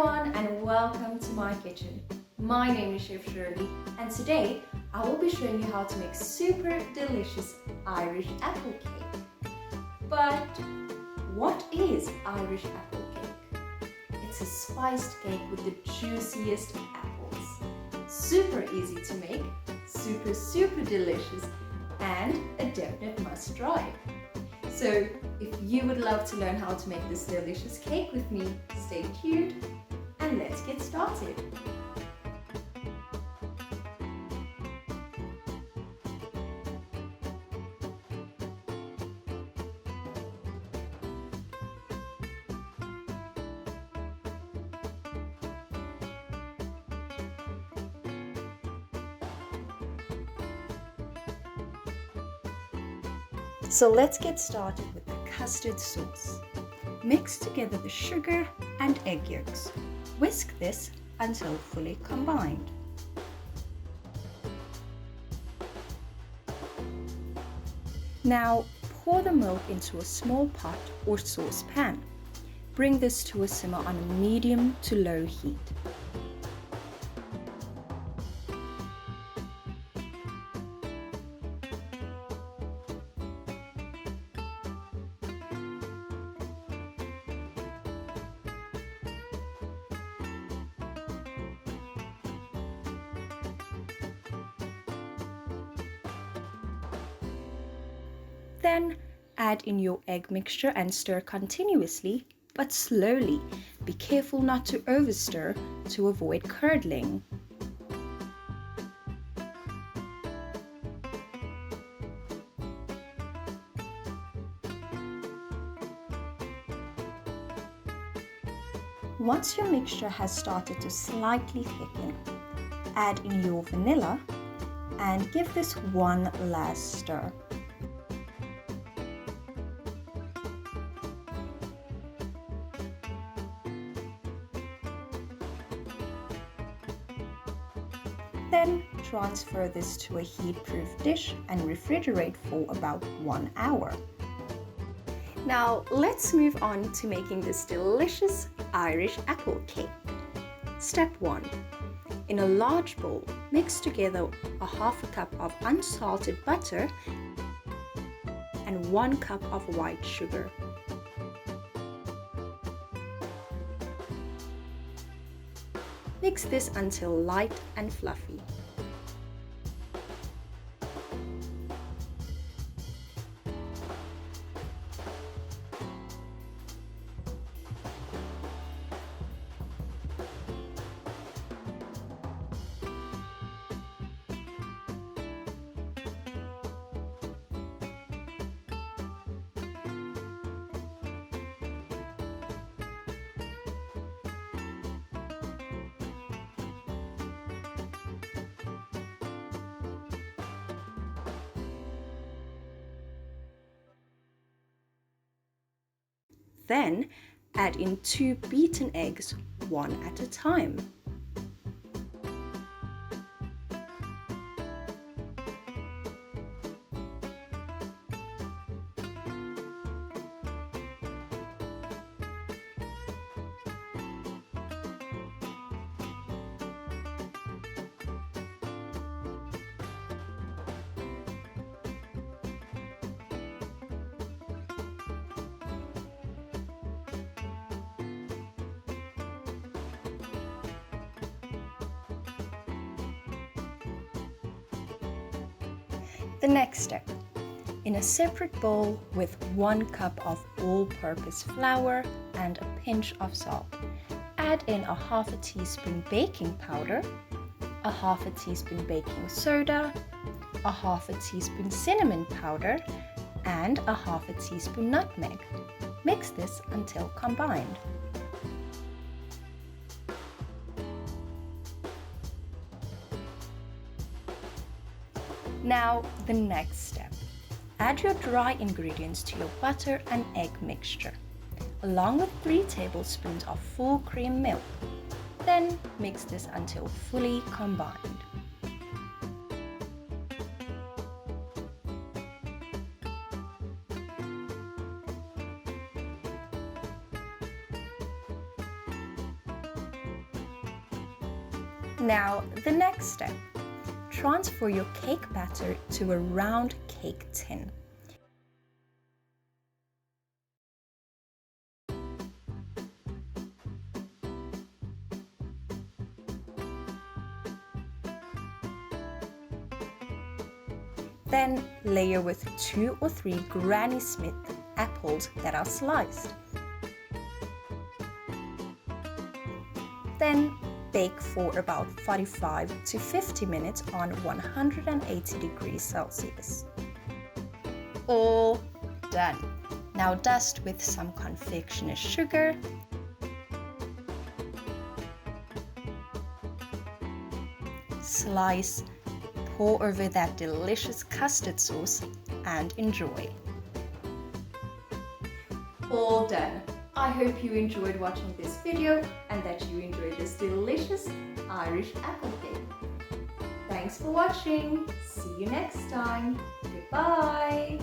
everyone and welcome to my kitchen. My name is Chef Shirley and today I will be showing you how to make super delicious Irish apple cake. But what is Irish apple cake? It's a spiced cake with the juiciest apples. Super easy to make, super delicious and a definite must try. So if you would love to learn how to make this delicious cake with me, stay tuned and let's get started. So let's get started with the custard sauce. Mix together the sugar and egg yolks. Whisk this until fully combined. Now pour the milk into a small pot or saucepan. Bring this to a simmer on a medium to low heat. Then add in your egg mixture and stir continuously but slowly. Be careful not to overstir to avoid curdling. Once your mixture has started to slightly thicken, add in your vanilla and give this one last stir. Then transfer this to a heat-proof dish and refrigerate for about 1 hour. Now let's move on to making this delicious Irish apple cake. Step 1. In a large bowl, mix together a half a cup of unsalted butter and 1 cup of white sugar. Mix this until light and fluffy. Then add in 2 beaten eggs, one at a time. The next step. In a separate bowl with 1 cup of all-purpose flour and a pinch of salt, add in a half a teaspoon baking powder, a half a teaspoon baking soda, a half a teaspoon cinnamon powder, and a half a teaspoon nutmeg. Mix this until combined. Now, the next step. Add your dry ingredients to your butter and egg mixture, along with 3 tablespoons of full cream milk. Then mix this until fully combined. Now, the next step. Transfer your cake batter to a round cake tin. Then layer with 2 or 3 Granny Smith apples that are sliced. Then bake for about 45 to 50 minutes on 180 degrees Celsius. All done. Now dust with some confectioner's sugar, slice, pour over that delicious custard sauce and enjoy. All done. I hope you enjoyed watching this video and that you enjoyed this delicious Irish apple cake. Thanks for watching. See you next time. Goodbye.